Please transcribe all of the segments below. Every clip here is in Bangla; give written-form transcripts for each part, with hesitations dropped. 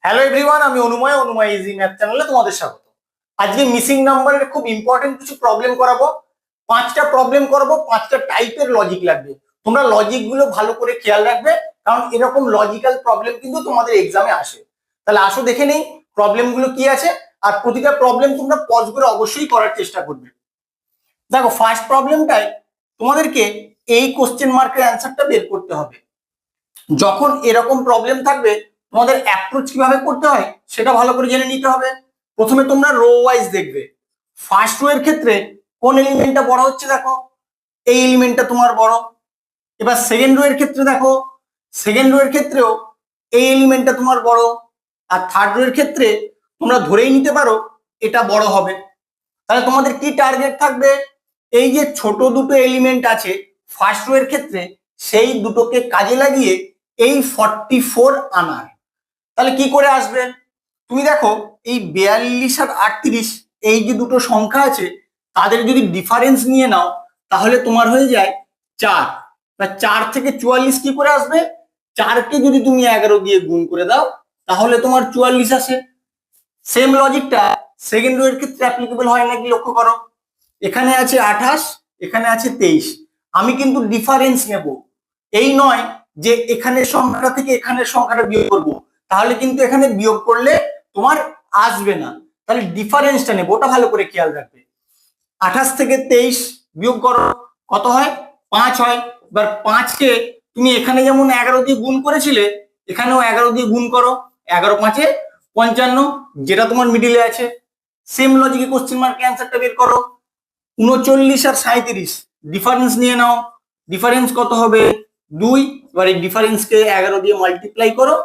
হ্যালো এভরিওয়ান, আমি অনুময় অনুময় ইজি ম্যাথ চ্যানেলে তোমাদের স্বাগত। আজকে মিসিং নাম্বারের খুব ইম্পর্টেন্ট কিছু প্রবলেম করাবো। 5টা প্রবলেম করাবো, 5টা টাইপের লজিক লাগবে। তোমরা লজিক গুলো ভালো করে খেয়াল রাখবে, কারণ এরকম লজিক্যাল প্রবলেম কিন্তু তোমাদের এক্সামে আসে। তাহলে আসো দেখে নেই প্রবলেম গুলো কি আছে, আর প্রতিটা প্রবলেম তোমরা পজ করে অবশ্যই করার চেষ্টা করবে। দেখো, ফার্স্ট প্রবলেমটাই তোমাদেরকে এই কোশ্চেন মার্কের অ্যান্সারটা বের করতে হবে। যখন এরকম প্রবলেম থাকবে, তোমাদের অ্যাপ্রোচ কিভাবে করতে হয় সেটা ভালো করে জেনে নিতে হবে। প্রথমে তোমরা রো ওয়াইজ দেখবে। ফার্স্ট রো এর ক্ষেত্রে কোন এলিমেন্টটা বড় হচ্ছে দেখো, এই এলিমেন্টটা তোমার বড়। এবার সেকেন্ড রো এর ক্ষেত্রে দেখো, সেকেন্ড রো এর ক্ষেত্রেও এই এলিমেন্টটা তোমার বড়। আর থার্ড রো এর ক্ষেত্রে তোমরা ধরেই নিতে পারো এটা বড় হবে। তাহলে তোমাদের কি টার্গেট থাকবে? এই যে ছোট দুটো এলিমেন্ট আছে ফার্স্ট রো এর ক্ষেত্রে, সেই দুটোকে কাজে লাগিয়ে এই 44 আনার। তাহলে কি করে আসবে? তুমি দেখো, এই 42 আর 38, এই যে দুটো সংখ্যা আছে তাদের যদি ডিফারেন্স নিয়ে নাও, তাহলে তোমার হয়ে যায় 4। 4 থেকে 44 কি করে আসবে? 4কে যদি তুমি 11 দিয়ে গুণ করে দাও তাহলে তোমার 44 আসে। সেম লজিকটা সেকেন্ড রো এর ক্ষেত্রে অ্যাপ্লিকেবল হয় নাকি লক্ষ্য করো। এখানে আছে 28, এখানে আছে 23। আমি কিন্তু ডিফারেন্স নেব, এই নয় যে এখানের সংখ্যাটা থেকে এখানের সংখ্যাটা বিয়োগ করব, তাহলে কিন্তু এখানে বিয়োগ করলে তোমার আসবে না। তাহলে ডিফারেন্সটা নেব, ওটা ভালো করে খেয়াল রাখবে। 28 থেকে 23 বিয়োগ করো, কত হয়? 5 হয়। এবার 5কে তুমি এখানে যেমন 11 দিয়ে গুণ করেছিলে, এখানেও 11 দিয়ে গুণ করো। 11 5 55, যেটা তোমার মিডিলে আছে। সেম লজিকে কোশ্চেন মার্কের অ্যান্সারটা বের করো। 39 আর 37 ডিফারেন্স নিয়ে নাও। ডিফারেন্স কত হবে? 2। এবার এই ডিফারেন্সকে 11 দিয়ে মাল্টিপ্লাই করো,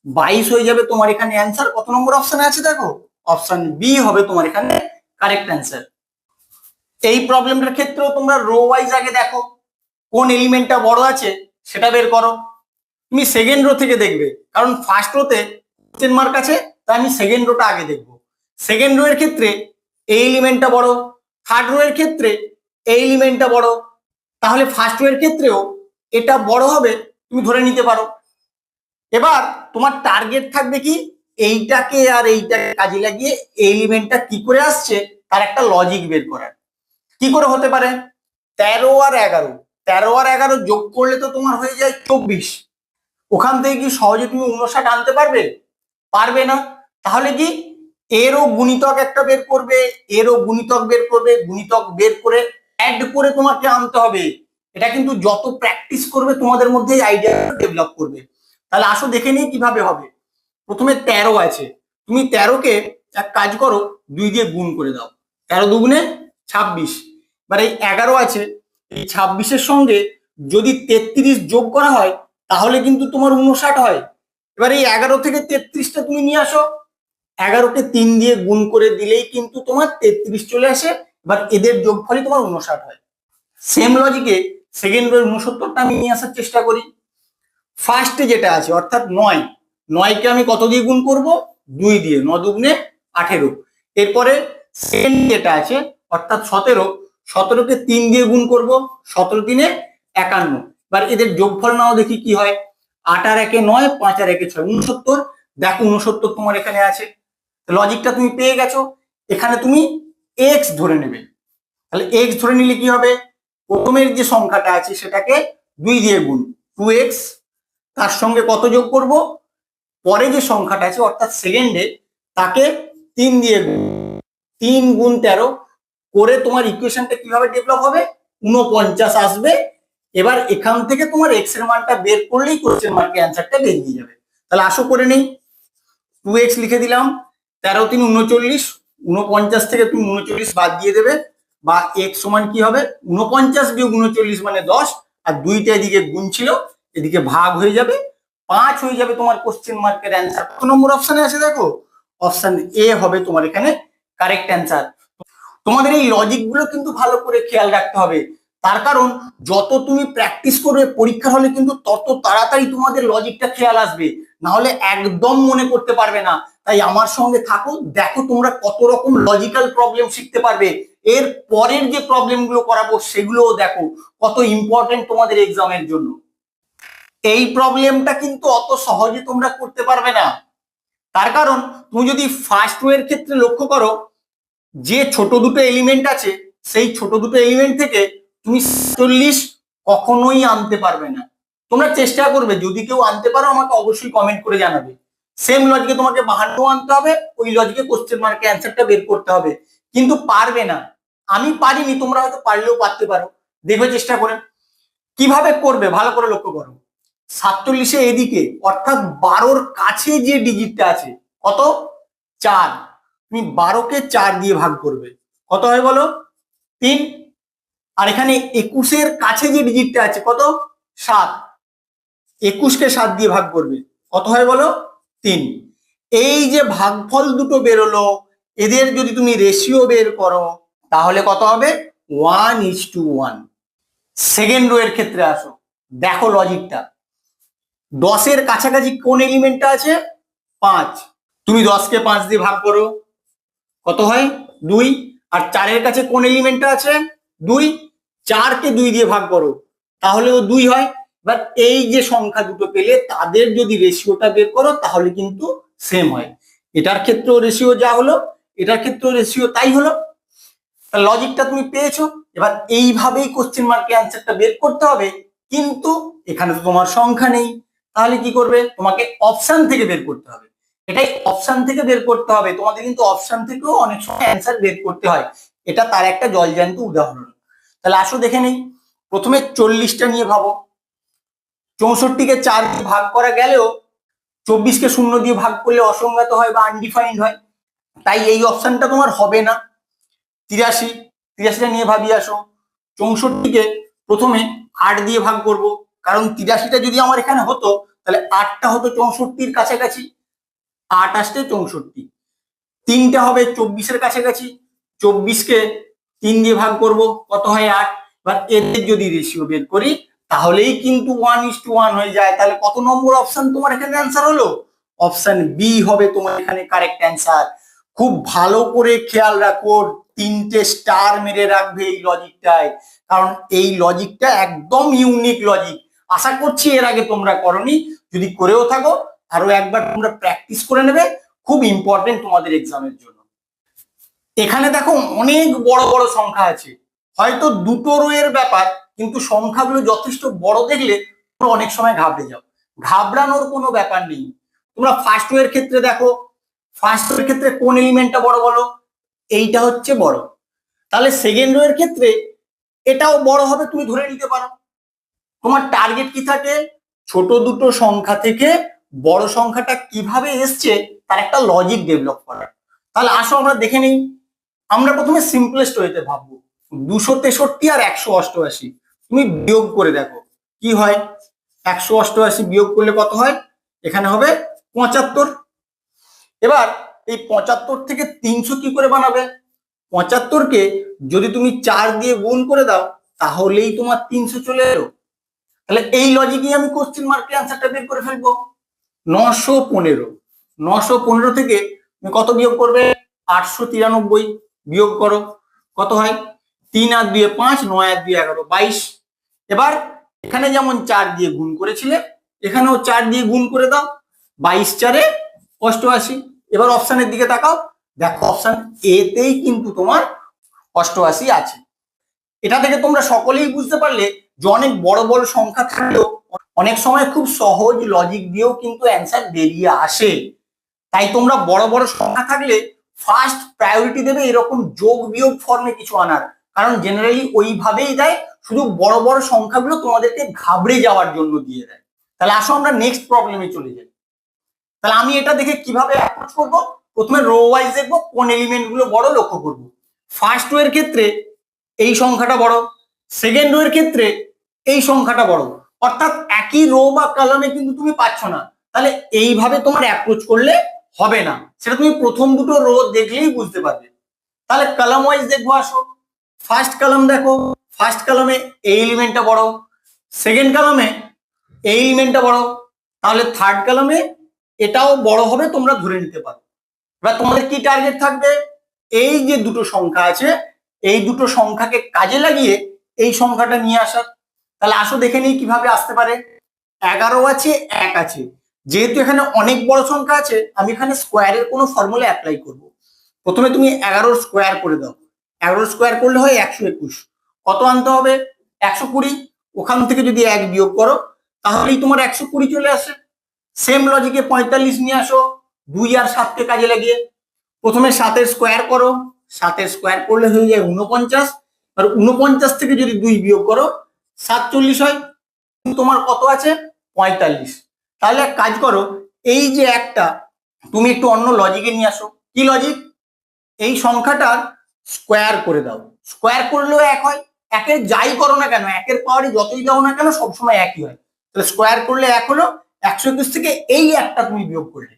22 হয়ে যাবে তোমার এখানে অ্যান্সার। কত নম্বর অপশনে আছে দেখো? অপশন বি হবে তোমার এখানে কারেক্ট অ্যান্সার। এই প্রবলেমটার ক্ষেত্রেও তোমরা রো ওয়াইজ আগে দেখো কোন এলিমেন্টটা বড় আছে সেটা বের করো। তুমি সেকেন্ড রো থেকে দেখবে, কারণ ফার্স্ট রোতে কোশ্চেন মার্ক আছে, তাই আমি সেকেন্ড রোটা আগে দেখবো। সেকেন্ড রো এর ক্ষেত্রে এই এলিমেন্টটা বড়, থার্ড রো এর ক্ষেত্রে এই এলিমেন্টটা বড়, তাহলে ফার্স্ট রো এর ক্ষেত্রেও এটা বড় হবে, তুমি ধরে নিতে পারো। এবার তোমার টার্গেট থাকবে কি, এইটাকে আর এইটাকে কাজে লাগিয়ে এই এলিমেন্টটা কি করে আসছে তার একটা লজিক বের করার। কি করে হতে পারে? 13 আর 11, 13 আর 11 যোগ করলে তো তোমার হয়ে যায় 24। ওখান থেকে কি সহজে তুমি 59 আনতে পারবে? পারবে না। তাহলে কি, এরও গুণিতক একটা বের করবে, এরও গুণিতক বের করবে, গুণিতক বের করে অ্যাড করে তোমাকে আনতে হবে। এটা কিন্তু যত প্র্যাকটিস করবে তোমাদের মধ্যে আইডিয়া ডেভেলপ করবে। তাহলে আসো দেখে নিই কিভাবে হবে। প্রথমে 13 আছে, তুমি 13কে এক কাজ করো, 2 দিয়ে গুণ করে দাও। 13 দুগুণে 26। এবার এই 11 আছে, এই 26-এর সঙ্গে যদি 33 যোগ করা হয় তাহলে কিন্তু তোমার 59 হয়। এবার এই 11 থেকে 33টা তুমি নিয়ে আসো, 11কে 3 দিয়ে গুণ করে দিলেই কিন্তু তোমার 33 চলে আসে। এবার এদের যোগফলই তোমার 59 হয়। সেম লজিকে সেকেন্ড রোর 69টা আমি নিয়ে আসার চেষ্টা করি। ফার্স্টে যেটা আছে অর্থাৎ 9, 9কে আমি কত দিয়ে গুণ করব? 2 দিয়ে। 9 দুগুণে 18। এরপরে সেকেন্ড যেটা আছে অর্থাৎ 17, 17কে 3 দিয়ে গুণ করব, 17 3 51। এবার এদের যোগফল নাও দেখি কি হয়। 8 আর 1 9, 5 আর 1 6, 69। দেখো 69 তোমার এখানে আছে। লজিকটা তুমি পেয়ে গেছো। এখানে তুমি এক্স ধরে নেবে। তাহলে এক্স ধরে নিলে কি হবে? প্রথমের যে সংখ্যাটা আছে সেটাকে 2 দিয়ে গুণ, 2x। তার সঙ্গে কত যোগ করব? পরে যে সংখ্যাটা আছে অর্থাৎ সেকেন্ডে, তাকে 3 দিয়ে গুণ, 3 গুণ 13 করে তোমার ইকুয়েশনটা কিভাবে ডেভেলপ হবে? 49 আসবে। এবার এখান থেকে তোমার এক্স এর মানটা বের করলেই কোশ্চেন মার্কের অ্যান্সারটা বেরিয়ে যাবে। তাহলে আসো করে নেই। 2x লিখে দিলাম, 13 3 39, 49 থেকে তুমি 39 বাদ দিয়ে দেবে, বা x সমান কি হবে? 49 বিয়োগ 39 মানে 10, আর 2টা এদিকে গুণ ছিল, এদিকে ভাগ হয়ে যাবে, 5 হয়ে যাবে তোমার কোশ্চেন মার্কের অ্যান্সার। কত নম্বর অপশনে আছে দেখো? অপশন এ হবে তোমার এখানে কারেক্ট অ্যান্সার। তোমাদের এই লজিক গুলো কিন্তু ভালো করে খেয়াল রাখতে হবে, তার কারণ যত তুমি প্র্যাকটিস করবে পরীক্ষা হলে কিন্তু তত তাড়াতাড়ি তোমাদের লজিকটা খেয়াল আসবে, না হলে একদম মনে করতে পারবে না। তাই আমার সঙ্গে থাকো, দেখো তোমরা কত রকম লজিক্যাল প্রবলেম শিখতে পারবে। এর পরের যে প্রবলেম গুলো করাবো সেগুলোও দেখো কত ইম্পর্টেন্ট তোমাদের এক্সামের জন্য। এই প্রবলেমটা কিন্তু অত সহজে তোমরা করতে পারবে না, তার কারণ তুমি যদি ফার্স্ট ওয়ের ক্ষেত্রে লক্ষ্য করো, যে ছোট দুটো এলিমেন্ট আছে সেই ছোট দুটো এলিমেন্ট থেকে তুমি 47 কখনোই আনতে পারবে না। তোমরা চেষ্টা করবে, যদি কেউ আনতে পারো আমাকে অবশ্যই কমেন্ট করে জানাবে। সেম লজিকে তোমাকে 52 আনতে হবে, ওই লজিকে কোশ্চেন মার্কে অ্যান্সারটা বের করতে হবে, কিন্তু পারবে না। আমি পারিনি, তোমরা হয়তো পারলেও পারতে পারো, দেখবে চেষ্টা করে। কিভাবে করবে ভালো করে লক্ষ্য করো। 47 এদিকে অর্থাৎ 12র কাছে যে ডিজিটটা আছে কত, 4, তুমি 12কে 4 দিয়ে ভাগ করবে, কত হয় বলো, 3। আর এখানে 21-এর কাছে যে ডিজিটটা আছে কত, 7, 21কে 7 দিয়ে ভাগ করবে, কত হয় বলো, 3। এই যে ভাগফল দুটো বেরোলো, এদের যদি তুমি রেশিও বের করো তাহলে কত হবে, 1:1। সেকেন্ড রো এর ক্ষেত্রে আসো, দেখো লজিকটা। 10-এর কাছাকাছি কোন এলিমেন্টটা আছে, 5, তুমি 10কে 5 দিয়ে ভাগ করো, কত হয়, 2। আর 4-এর কাছে কোন এলিমেন্টটা আছে, 2, 4কে 2 দিয়ে ভাগ করো তাহলেও 2 হয়। এবার এই যে সংখ্যা দুটো পেলে তাদের যদি রেশিওটা বের করো তাহলে কিন্তু সেম হয়। এটার ক্ষেত্রেও রেশিও যা হলো, এটার ক্ষেত্রেও রেশিও তাই হলো। লজিকটা তুমি পেয়েছো। এবার এইভাবেই কোশ্চেন মার্কে অ্যান্সারটা বের করতে হবে, কিন্তু এখানে তো তোমার সংখ্যা নেই, তাহলে কি করবে, তোমাকে অপশন থেকে বের করতে হবে। এটাই অপশন থেকে বের করতে হবে, তোমাদের কিন্তু অপশন থেকেও অনেক সময় অ্যান্সার বের করতে হয়, এটা তার একটা জলজ্যান্ত উদাহরণ। তাহলে আসো দেখে নেই। প্রথমে 40টা নিয়ে ভাবো। 64কে 4 দিয়ে ভাগ করা গেলেও 24কে 0 দিয়ে ভাগ করলে অসংজ্ঞাত হয় বা আনডিফাইন্ড হয়, তাই এই অপশনটা তোমার হবে না। 83টা নিয়ে ভাবি আসো। 64কে প্রথমে 8 দিয়ে ভাগ করব, কারণ 83টা যদি আমার এখানে হতো তাহলে 8টা হতো 64-র কাছাকাছি, 8 আসতে 64। 3টা হবে 24-এর কাছাকাছি, 24কে 3 দিয়ে ভাগ করব, কত হয়, 8। এবার এদের যদি রেশিও বের করি তাহলেই কিন্তু 1:1 হয়ে যায়। তাহলে কত নম্বর অপশন তোমার এখানে অ্যান্সার হলো, অপশন বি হবে তোমার এখানে কারেক্ট অ্যান্সার। খুব ভালো করে খেয়াল রাখো, 3টে স্টার মেরে রাখবে এই লজিকটায়, কারণ এই লজিকটা একদম ইউনিক লজিক। আশা করছি এর আগে তোমরা করনি, যদি করেও থাকো আরো একবার তোমরা প্র্যাকটিস করে নেবে, খুব ইম্পর্টেন্ট তোমাদের এক্সামের জন্য। এখানে দেখো অনেক বড় বড় সংখ্যা আছে, হয়তো দুটো রো এর ব্যাপার, কিন্তু সংখ্যাগুলো যথেষ্ট বড় দেখলে তোমরা অনেক সময় ঘাবড়ে যাও। ঘাবড়ানোর কোনো ব্যাপার নেই। তোমরা ফার্স্ট রো এর ক্ষেত্রে দেখো, ফার্স্ট রো এর ক্ষেত্রে কোন এলিমেন্টটা বড় বলো, এইটা হচ্ছে বড়, তাহলে সেকেন্ড রো এর ক্ষেত্রে এটাও বড় হবে তুমি ধরে নিতে পারো। তোমার টার্গেট কি থাকে, ছোট দুটো সংখ্যা থেকে বড় সংখ্যাটা কিভাবে এসছে তার একটা লজিক ডেভেলপ করার। তাহলে আসো আমরা দেখে নিই। আমরা প্রথমে সিম্পলেস্ট ওয়েতে ভাববো, 263 আর 188 তুমি বিয়োগ করে দেখো কি হয়। 188 বিয়োগ করলে কত হয়, এখানে হবে 75। এবার এই 75 থেকে 300 কি করে বানাবে, 75কে যদি তুমি 4 দিয়ে গুণ করে দাও তাহলেই তোমার 300 চলে এলো। তাহলে এই লজিকই আমি কোশ্চেন মার্কে অ্যান্সারটা বের করে ফেলবো। 915, 915 থেকে তুমি কত বিয়োগ করবে, 893 বিয়োগ করো, কত হয়, 3 আর 2 5, 9 আর 2 11, 22। এবার এখানে যেমন 4 দিয়ে গুণ করেছিলে এখানেও 4 দিয়ে গুণ করে দাও, 22 4 88। এবার অপশনের দিকে তাকাও, দেখো অপশন এতেই কিন্তু তোমার 88 আছে। এটা থেকে তোমরা সকলেই বুঝতে পারলে যে অনেক বড় বড় সংখ্যা থাকলেও অনেক সময় খুব সহজ লজিক দিয়েও কিন্তু অ্যান্সার বেরিয়ে আসে। তাই তোমরা বড় বড় সংখ্যা থাকলে ফার্স্ট প্রায়োরিটি দেবে এরকম যোগ বিয়োগ ফর্মে কিছু আনার, কারণ জেনারেলি ওইভাবেই দেয়, শুধু বড় বড় সংখ্যাগুলো তোমাদেরকে ঘাবড়ে যাওয়ার জন্য দিয়ে দেয়। তাহলে আসো আমরা নেক্সট প্রবলেমে চলে যাই। তাহলে আমি এটা দেখে কিভাবে অ্যাপ্রোচ করবো, প্রথমে রো ওয়াইজ দেখবো কোন এলিমেন্ট গুলো বড় লক্ষ্য করবো। ফার্স্ট রো এর ক্ষেত্রে এই সংখ্যাটা বড়, সেকেন্ড রো এর ক্ষেত্রে এই সংখ্যাটা বড়, অর্থাৎ একই রো বা কলামে কিন্তু তুমি পাচ্ছ না। তাহলে এইভাবে তোমার অ্যাপ্রোচ করলে হবে না, সেটা তুমি প্রথম দুটো রো দেখলেই বুঝতে পারবে। তাহলে কলাম ওয়াইজ দেখবো, আসো। ফার্স্ট কলাম দেখো, ফার্স্ট কলামে এই এলিমেন্টটা বড়, সেকেন্ড কলামে এই এলিমেন্টটা বড়, তাহলে থার্ড কলামে এটাও বড় হবে তোমরা ধরে নিতে পারো। এবার তোমাদের কি টার্গেট থাকবে, এই যে দুটো সংখ্যা আছে এই দুটো সংখ্যাকে কাজে লাগিয়ে এই সংখ্যাটা নিয়ে আসার। তাহলে আসো দেখে নিই কিভাবে আসতে পারে। 11 আছে, 1 আছে, যেহেতু এখানে অনেক বড় সংখ্যা আছে, আমি এখানে স্কোয়ারের কোনো ফর্মুলা অ্যাপ্লাই করব। প্রথমে তুমি 11 স্কোয়ার করে দাও। 11 স্কোয়ার করলে হয় 121। কত আনতে হবে? 120। ওখান থেকে যদি 1 বিয়োগ করো তাহলেই তোমার 120 চলে আসে। সেম লজিকে 45 নিয়ে আসো, 2 আর 7কে কাজে লাগিয়ে। প্রথমে 7 স্কোয়ার করো, 7 স্কোয়ার করলে হয়ে যায় 49। আর 49 থেকে যদি 2 বিয়োগ করো 47 হয়। তোমার কত আছে? 45। তাহলে এক কাজ করো, এই যে একটা তুমি একটু অন্য লজিকে নিয়ে আসো। কি লজিক? এই সংখ্যাটার স্কোয়ার করে দাও। স্কোয়ার করলেও এক হয়। একের যাই করো না কেন, একের পাওয়ারে যতই দাও না কেন, সবসময় একই হয়। তাহলে স্কোয়ার করলে এক হলো। 121 থেকে এই একটা তুমি বিয়োগ করলে,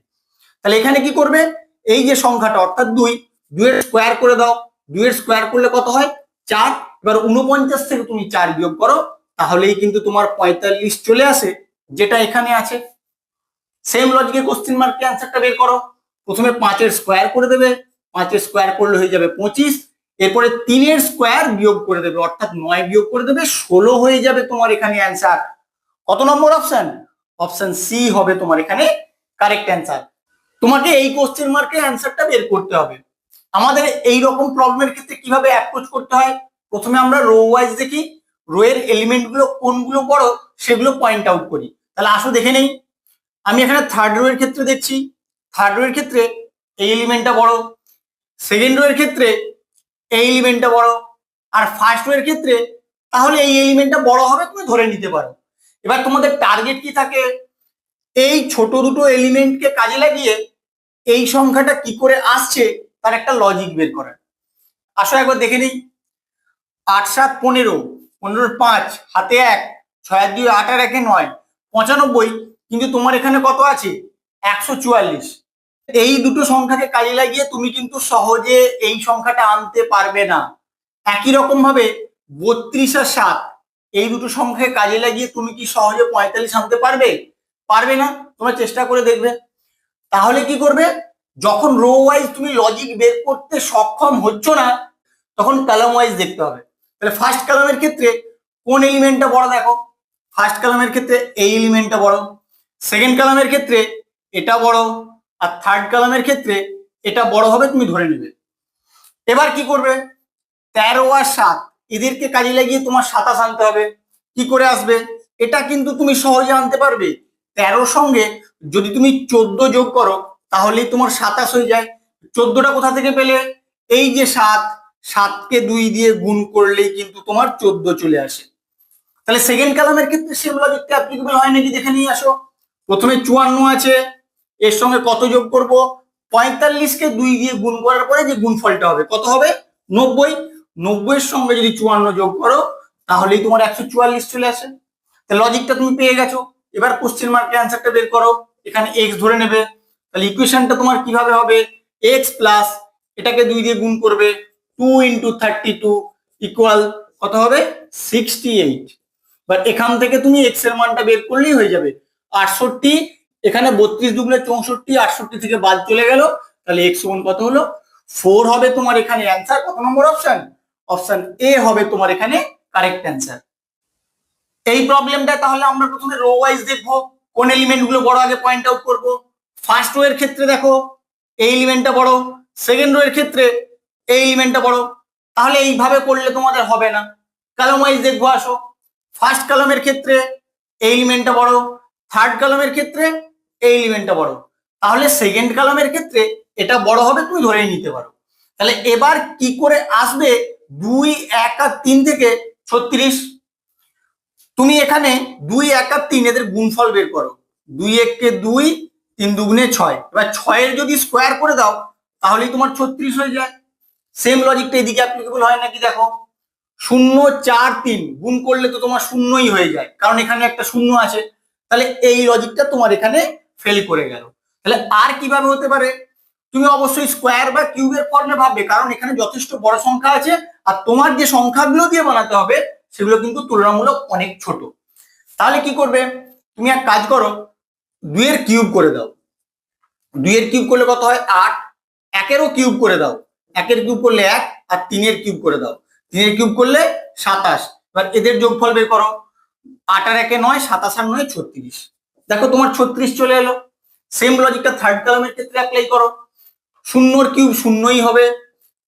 তাহলে এখানে কি করবে? এই যে সংখ্যাটা অর্থাৎ 2, 2 এর স্কোয়ার করে দাও। 2 এর স্কোয়ার করলে কত হয়? 4। এবার 49 থেকে তুমি 4 বিয়োগ করো, তাহলেই কিন্তু তোমার 45 চলে আসে, যেটা এখানে আছে। সেম লজিকে কোশ্চেন মার্কে অ্যান্সারটা বের করো। প্রথমে 5 এর স্কোয়ার করে দেবে, 5 এর স্কোয়ার করলে হয়ে যাবে 25। এরপরে 3 এর স্কোয়ার বিয়োগ করে দেবে, অর্থাৎ 9 বিয়োগ করে দেবে, 16 হয়ে যাবে তোমার এখানে অ্যান্সার। কত নম্বর অপশন? অপশন সি হবে তোমার এখানে কারেক্ট অ্যান্সার। তোমাকে এই কোশ্চেন মার্কে অ্যান্সারটা বের করতে হবে। আমাদের এই রকম প্রবলেমের ক্ষেত্রে কিভাবে অ্যাপ্রোচ করতে হয়? প্রথমে আমরা রো ওয়াইজ দেখি, রো এর এলিমেন্ট গুলো কোনগুলো বড় সেগুলো পয়েন্ট আউট করি। তাহলে আসো দেখে নেই। আমি এখানে থার্ড রো এর ক্ষেত্রে দেখছি, থার্ড রো এর ক্ষেত্রে এই এলিমেন্টটা বড়, সেকেন্ড রো এর ক্ষেত্রে এই এলিমেন্টটা বড়, আর ফার্স্ট রো এর ক্ষেত্রে তাহলে এই এলিমেন্টটা বড় হবে, তুমি ধরে নিতে পারো। এবার তোমাদের টার্গেট কি থাকে? এই ছোট দুটো এলিমেন্টকে কাজে লাগিয়ে এই সংখ্যাটা কি করে আসছে তার একটা লজিক বের করার। আসো একবার দেখে নিই। 8 7 15, 15 5, হাতে 1, 6 আর 2 8 আর 1 9, 95। কিন্তু তোমার এখানে কত আছে? 144। এই দুটো সংখ্যাকে কাজে লাগিয়ে তুমি কিন্তু সহজে এই সংখ্যাটা আনতে পারবে না। একই রকম ভাবে 32 আর 7, এই দুটো সংখ্যাকে কাজে লাগিয়ে তুমি কি সহজে 45 আনতে পারবে? পারবে না। তোমরা চেষ্টা করে দেখবে। তাহলে কি করবে? যখন রো ওয়াইজ তুমি লজিক বের করতে সক্ষম হচ্ছ না, তখন কলাম ওয়াইজ দেখতে হবে। তাহলে ফার্স্ট কলামের ক্ষেত্রে কোন এলিমেন্টটা বড় দেখো। ফার্স্ট কলামের ক্ষেত্রে এই এলিমেন্টটা বড়, সেকেন্ড কলামের ক্ষেত্রে এটা বড়, আর থার্ড কলামের ক্ষেত্রে এটা বড় হবে, তুমি ধরে নেবে। এবার কি করবে? 13 আর 7 এদেরকে কাজে লাগিয়ে তোমার 27 আনতে হবে। কি করে আসবে? এটা কিন্তু তুমি সহজে আনতে পারবে। 13 সঙ্গে যদি তুমি 14 যোগ করো তাহলেই তোমার 27 হয়ে যায়। 14টা কোথা থেকে পেলে? এই যে 7, 7কে 2 দিয়ে গুণ করলেই কিন্তু তোমার 14 চলে আসে। তাহলে সেকেন্ড কলামের ক্ষেত্রে সেম লজিকটা অ্যাপ্লিকেবল হয় নাকি দেখে নিয়ে আসো। প্রথমে 54 আছে, এর সঙ্গে কত যোগ করব? 45কে 2 দিয়ে গুণ করার পরে যে গুণফলটা হবে কত হবে? 90। 90 এর সঙ্গে যদি 54 যোগ করো তাহলেই তোমার 144 চলে আসে। তাহলে লজিকটা তুমি পেয়ে গেছো। এবার কোশ্চেন মার্কে অ্যান্সারটা বের করো। এখানে x ধরে নেবে। তাহলে ইকুয়েশনটা তোমার কিভাবে হবে? x প্লাস এটাকে 2 দিয়ে গুণ করবে, 2 × 32 ইকুয়াল কত হবে? 68। বাট এখান থেকে তুমি x এর মানটা বের করলেই হয়ে যাবে 68। এখানে 32 দুগুণে 64, 68 থেকে বাদ চলে গেল। তাহলে x সমান কত হলো? 4 হবে তোমার এখানে অ্যান্সার। কত নম্বর অপশন? অপশন এ হবে তোমার এখানে কারেক্ট অ্যান্সার। এই প্রবলেমটা তাহলে আমরা প্রথমে রো ওয়াইজ দেখবো, কোন এলিমেন্ট গুলো বড় আগে পয়েন্ট আউট করব। ফার্স্ট রো এর ক্ষেত্রে দেখো এই এলিমেন্টটা বড়, সেকেন্ড রো এর ক্ষেত্রে এই এলিমেন্টটা বড়। তাহলে এইভাবে করলে তোমাদের হবে না। কলাম ওয়াইজ দেখবো, আসো। ফার্স্ট কলামের ক্ষেত্রে এই এলিমেন্টটা বড়, থার্ড কলামের ক্ষেত্রে এই এলিমেন্টটা বড়। তাহলে সেকেন্ড কলামের ক্ষেত্রে এটা বড় হবে, তুমি ধরেই নিতে পারো। তাহলে এবার কি করে আসবে 2 1 আর 3 থেকে 36? তুমি এখানে 2 1 আর 3 এদের গুণফল বের করো। 2 1 কে 2, 3 দুগুণে 6। এবার 6 এর যদি স্কোয়ার করে দাও তাহলেই তোমার 36 হয়ে যায়। সেম লজিকটা এদিকে অ্যাপ্লিকেবল হয় নাকি দেখো। 0 4 3 গুণ করলে তো তোমার শূন্যই হয়ে যায়, কারণ এখানে একটা শূন্য আছে। তাহলে এই লজিকটা তোমার এখানে ফেল করে গেল। তাহলে আর কিভাবে হতে পারে? তুমি অবশ্যই স্কোয়ার বা কিউবের ফর্মে ভাববে, কারণ এখানে যথেষ্ট বড় সংখ্যা আছে আর তোমার যে সংখ্যাগুলো দিয়ে বানাতে হবে সেগুলো কিন্তু তুলনামূলক অনেক ছোট। তাহলে কি করবে? তুমি এক কাজ করো, 2 এর কিউব করে দাও। 2 এর কিউব করলে কত হয়? 8। 1 এরও কিউব করে দাও। 1 এর কিউব করলে 1, আর 3 এর কিউব করে দাও। 3 এর কিউব করলে 27। এবার এদের যোগফল বের করো। 8 আর 1 9, 27 আর 9 36। দেখো তোমার 36 চলে এলো। সেম লজিকটা থার্ড কলামের ক্ষেত্রে অ্যাপ্লাই করো। শূন্যর কিউব শূন্যই হবে,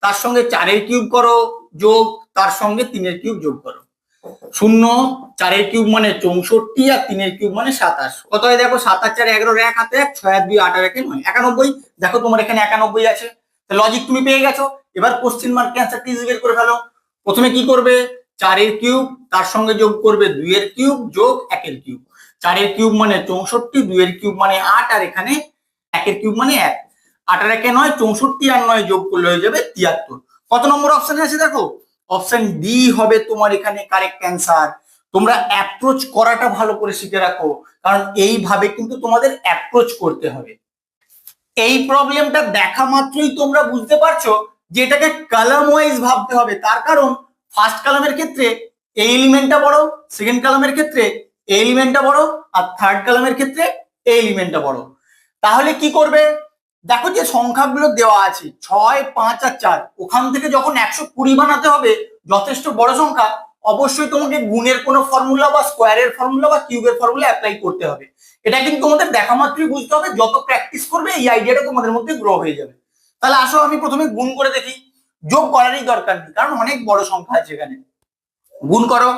তার সঙ্গে 4-এর কিউব করো যোগ, তার সঙ্গে 3-এর কিউব যোগ করো। 0 4-এর কিউব মানে 64 আর 3-এর কিউব মানে 27। কত হয় দেখো, 7 আর 4 11, 1 হাতে 1, 6 আর 2 8 আর 1 9, 91। দেখো তোমার এখানে 91 আছে, লজিক তুমি পেয়ে গেছো। এবার কোশ্চেন মার্ক অ্যান্সারটা ইজি বের করে ফেলো। প্রথমে কি করবে, 4-এর কিউব তার সঙ্গে যোগ করবে 2-এর কিউব যোগ 1-এর কিউব। 4-এর কিউব মানে 64, 2-এর কিউব মানে 8, আর এখানে 1-এর কিউব মানে 1। 8 আর 1 9, 64 আর 9 যোগ করলে হয়ে যাবে 73। কত নম্বর অপশনে আছে দেখো, অপশন ডি হবে তোমার এখানে কারেক্ট অ্যান্সার। তোমরা অ্যাপ্রোচ করাটা ভালো করে শিখে রাখো, কারণ এইভাবে কিন্তু তোমাদের অ্যাপ্রোচ করতে হবে। এই প্রবলেমটা দেখা মাত্রই তোমরা বুঝতে পারছো যে এটাকে কলাম ওয়াইজ ভাবতে হবে। তার কারণ ফার্স্ট কলামের ক্ষেত্রে এই এলিমেন্টটা বড়, সেকেন্ড কলামের ক্ষেত্রে এই এলিমেন্টটা বড়, আর থার্ড কলামের ক্ষেত্রে এই এলিমেন্টটা বড়। তাহলে কি করবে, দেখো যে সংখ্যাগুলো দেওয়া আছে 6 5 আর 4, ওখান থেকে যখন 120 বানাতে হবে যথেষ্ট বড় সংখ্যা, অবশ্যই তোমাকে গুণের কোনো ফর্মুলা বা স্কোয়ারের ফর্মুলা বা কিউবের ফর্মুলা অ্যাপ্লাই করতে হবে। এটা কিন্তু তোমাদের দেখা মাত্রই বুঝতে হবে, যত প্র্যাকটিস করবে এই আইডিয়াটা তোমাদের মধ্যে গ্রো হয়ে যাবে। তাহলে আসো আমি প্রথমে গুণ করে দেখি, যোগ করারই দরকার নেই কারণ অনেক বড় সংখ্যা আছে এখানে। গুণ করো,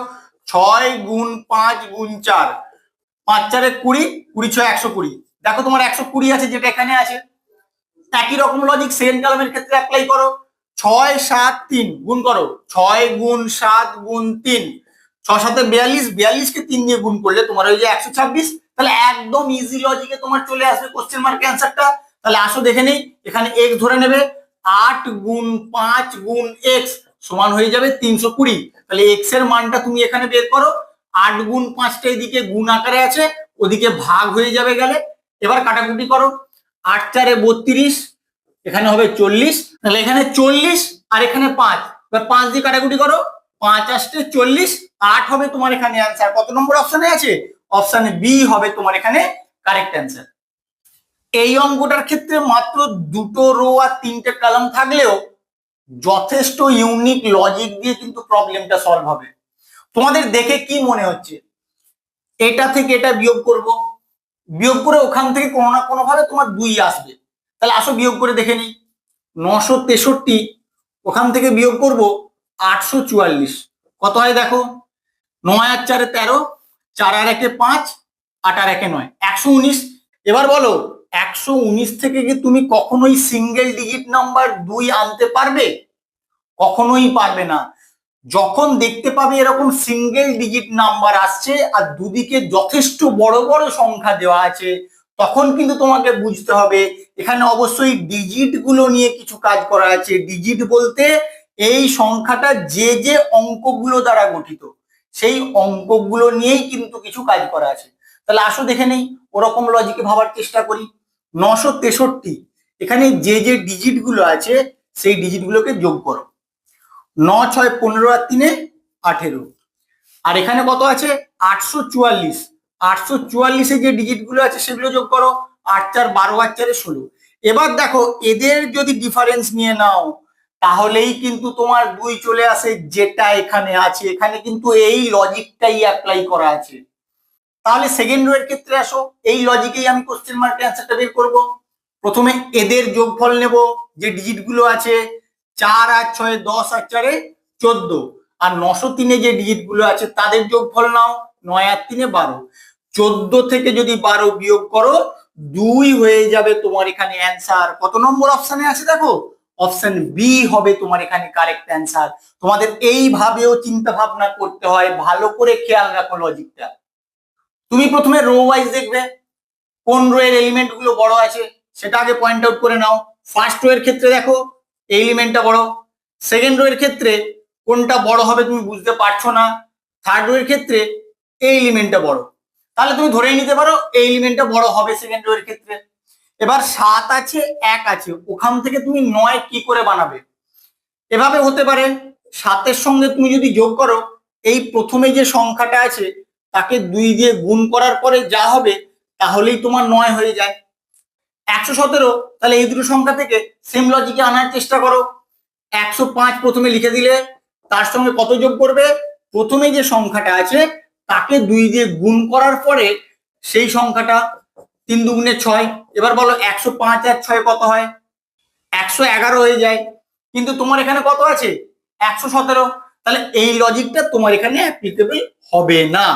6 গুণ 5 গুণ 4, 5 4 20, 20 6 120। দেখো তোমার 120 আছে যেটা এখানে আছে। একই রকম লজিক সেকেন্ড কলামের ক্ষেত্রে অ্যাপ্লাই করো। 6 7 3 গুণ করো, 6 গুণ 7 গুণ 3, 6 7 42, 42 কে 3 দিয়ে গুণ করলে তোমার হয়ে যায় 126। তাহলে একদম ইজি লজিকে তোমার চলে আসবে কোশ্চেন মার্ক অ্যান্সারটা। তাহলে আসো দেখে নেই, এখানে x ধরে নেবে, 8 গুণ 5 গুণ x সমান হয়ে যাবে 320। তাহলে x এর মানটা তুমি এখানে বের করো। 8 গুণ 5টা এদিকে গুণ আকারে আছে, ওদিকে ভাগ হয়ে যাবে গেলে। এবার কাটাকুটি করো, 8 4 32, এখানে হবে 40। তাহলে এখানে 40 আর এখানে 5, এবার 5 দিয়ে কাটাকুটি করো, 5 আসতে 40, 8 হবে তোমার এখানে অ্যান্সার। কত নম্বর অপশনে আছে, অপশনে বি হবে তোমার এখানে কারেক্ট অ্যান্সার। এই অঙ্কটার ক্ষেত্রে মাত্র 2টো রো আর 3টে কলাম থাকলেও যথেষ্ট ইউনিক লজিক দিয়ে কিন্তু প্রবলেমটা সলভ হবে। তোমাদের দেখে কি মনে হচ্ছে, এটা থেকে এটা বিয়োগ করব, বিয়োগ করে ওখান থেকে কোনো না কোনো ভাবে তোমার 2 আসবে। তাহলে আসো বিয়োগ করে দেখে নিই। 963 ওখান থেকে বিয়োগ করব 844, কত হয় দেখো, 9 আর 4 13, 4 আর 1 5, 8 আর 1 9, 119। এবার বলো 119 থেকে কি তুমি কখনোই সিঙ্গেল ডিজিট নাম্বার 2 আনতে পারবে? কখনোই পারবে না। যখন দেখতে পাবে এরকম সিঙ্গেল ডিজিট নাম্বার আসছে আর দুদিকে যথেষ্ট বড় বড় সংখ্যা দেওয়া আছে, তখন কিন্তু তোমাকে বুঝতে হবে এখানে অবশ্যই ডিজিট গুলো নিয়ে কিছু কাজ করা আছে। ডিজিট বলতে এই সংখ্যাটা যে যে অঙ্কগুলো দ্বারা গঠিত সেই অঙ্কগুলো নিয়েই কিন্তু কিছু কাজ করা আছে। তাহলে আসো দেখে নেই, ওরকম লজিকে ভাবার চেষ্টা করি। 963 এখানে যে যে ডিজিট গুলো আছে সেই ডিজিট গুলোকে যোগ করো। 9 6 15 আর 3 18, আর এখানে কত আছে 844। 844 যে ডিজিট গুলো আছে সেগুলো যোগ করো, 8 4 12 আর 4 16। এবার দেখো এদের যদি ডিফারেন্স নিয়ে নাও তাহলেই কিন্তু তোমার 2 চলে আসে, যেটা এখানে আছে। এখানে কিন্তু এই লজিকটাই অ্যাপ্লাই করা আছে। তাহলে সেকেন্ড রো এর ক্ষেত্রে আসো, এই লজিকেই আমি কোশ্চেন মার্কের অ্যান্সারটা বের করব। প্রথমে এদের যোগফল নেব, যে ডিজিট গুলো আছে 4 আর 6 10 আর 4 14, আর 903 যে ডিজিট গুলো আছে তাদের যোগফল নাও, 9 আর 3 12। 14 থেকে যদি 12 বিয়োগ করো 2 হয়ে যাবে তোমার এখানে অ্যান্সার। কত নম্বর অপশনে আছে দেখো, অপশন বি হবে তোমার এখানে কারেক্ট অ্যান্সার। তোমাদের এইভাবেও চিন্তা ভাবনা করতে হয়, ভালো করে খেয়াল রাখো লজিকটা। তুমি প্রথমে রো ওয়াইজ দেখবে কোন রো এর এলিমেন্ট গুলো বড় আছে সেটা আগে পয়েন্ট আউট করে নাও। ফার্স্ট রো এর ক্ষেত্রে দেখো এই এলিমেন্টটা বড়, সেকেন্ড রো এর ক্ষেত্রে কোনটা বড় হবে তুমি বুঝতে পারছো না, থার্ড রো এর ক্ষেত্রে এই এলিমেন্টটা বড়, তাহলে তুমি ধরেই নিতে পারো এই এলিমেন্টটা বড় হবে সেকেন্ড রো এর ক্ষেত্রে। এবার 7 আছে 1 আছে, ওখান থেকে তুমি 9 কি করে বানাবে, এভাবে হতে পারে 7 এর সঙ্গে তুমি যদি যোগ করো এই প্রথমে যে সংখ্যাটা আছে তাকে 2 দিয়ে গুণ করার পরে যা হবে তাহলেই তোমার 9 হয়ে যায়। 117, তাহলে এই দুটো সংখ্যা থেকে সেম লজিকে আনার চেষ্টা করো। 105 প্রথমে লিখে দিলে তার সঙ্গে কত যোগ করবে, প্রথমে যে সংখ্যাটা আছে তাকে 2 দিয়ে গুণ করার পরে সেই সংখ্যাটা, 3 দুগুণে 6। এবার বলো 105 আর 6 কত হয়? 111 হয়ে যায়, কিন্তু তোমার এখানে কত আছে? 117। তাহলে এই লজিকটা তোমার এখানে অ্যাপ্লিকেবল হবে না।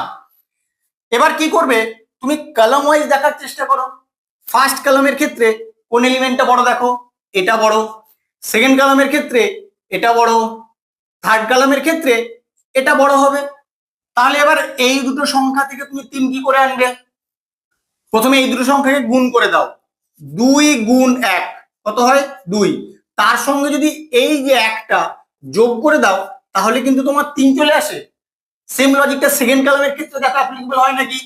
এবার কি করবে, তুমি কলাম ওয়াইজ দেখার চেষ্টা করো। ফার্স্ট কলামের ক্ষেত্রে কোন এলিমেন্টটা বড় দেখো, এটা বড়। সেকেন্ড কলামের ক্ষেত্রে এটা বড়। থার্ড কলামের ক্ষেত্রে এটা বড় হবে। তাহলে এবার এই দুটো সংখ্যা থেকে তুমি 3 কি করে আনবে? প্রথমে এই দুটো সংখ্যাকে গুণ করে দাও। 2 গুণ 1 কত হয়? 2। তার সঙ্গে যদি এই যে একটা যোগ করে দাও তাহলে কিন্তু তোমার 3 চলে আসে। সেম লজিকটা সেকেন্ড কলামের ক্ষেত্রে দেখো অ্যাপ্লিকেবল হয় নাকি?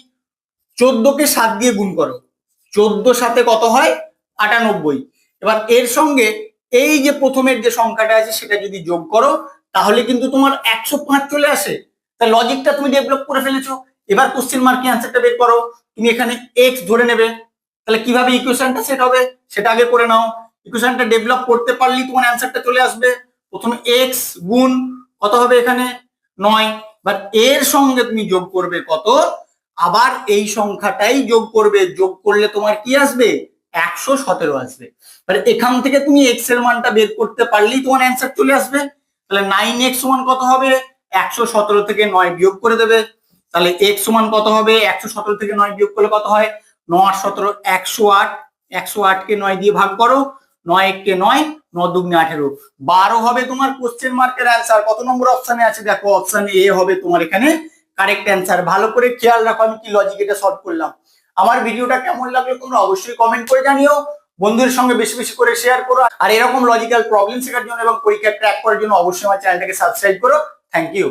14 কে 7 দিয়ে গুণ করো, 14 সাথে কত হয়? 98। এবার এর সঙ্গে এই যে প্রথমের যে সংখ্যাটা আছে সেটা যদি যোগ করো তাহলে কিন্তু তোমার 105 চলে আসে। তা লজিকটা তুমি ডেভেলপ করে ফেলেছো। এবার কোশ্চেন মার্কে অ্যান্সারটা বের করো। তুমি এখানে এক্স ধরে নেবে। তাহলে কিভাবে ইকুয়েশনটা সেট হবে সেটা আগে করে নাও। ইকুয়েশনটা ডেভেলপ করতে পারলেই তোমার অ্যান্সারটা চলে আসবে। প্রথমে এক্স গুণ কত হবে এখানে? 9। বাট এর সঙ্গে তুমি যোগ করবে কত? আবার এই সংখ্যাটাই যোগ করবে। যোগ করলে তোমার কি আসবে? 117 আসবে। তাহলে এখান থেকে তুমি এক্স এর মানটা বের করতে পারলেই তোমার অ্যান্সার চলে আসবে। তাহলে 9x সমান কত হবে? 117 থেকে 9 বিয়োগ করে দেবে। তাহলে x সমান কত হবে? 117 থেকে 9 বিয়োগ করলে কত হয়? 9 আর 17 108। 108 কে 9 দিয়ে ভাগ করো। 9 1 কে 9, 9 দুগুণে 18। 12 হবে তোমার কোশ্চেন মার্কের অ্যান্সার। কত নম্বর অপশনে আছে দেখো, অপশন এ হবে তোমার এখানে কারেক্ট অ্যান্সার। ভালো করে খেয়াল রাখো আমি কি লজিক এটা সলভ করলাম। আমার ভিডিওটা কেমন লাগলো তোমরা অবশ্যই কমেন্ট করে জানিও। বন্ধুদের সঙ্গে বেশি বেশি করে শেয়ার করো। আর এরকম লজিক্যাল প্রবলেম শেখার জন্য এবং পরীক্ষা ক্র্যাক করার জন্য অবশ্যই আমার চ্যানেলটাকে সাবস্ক্রাইব করো। Thank you.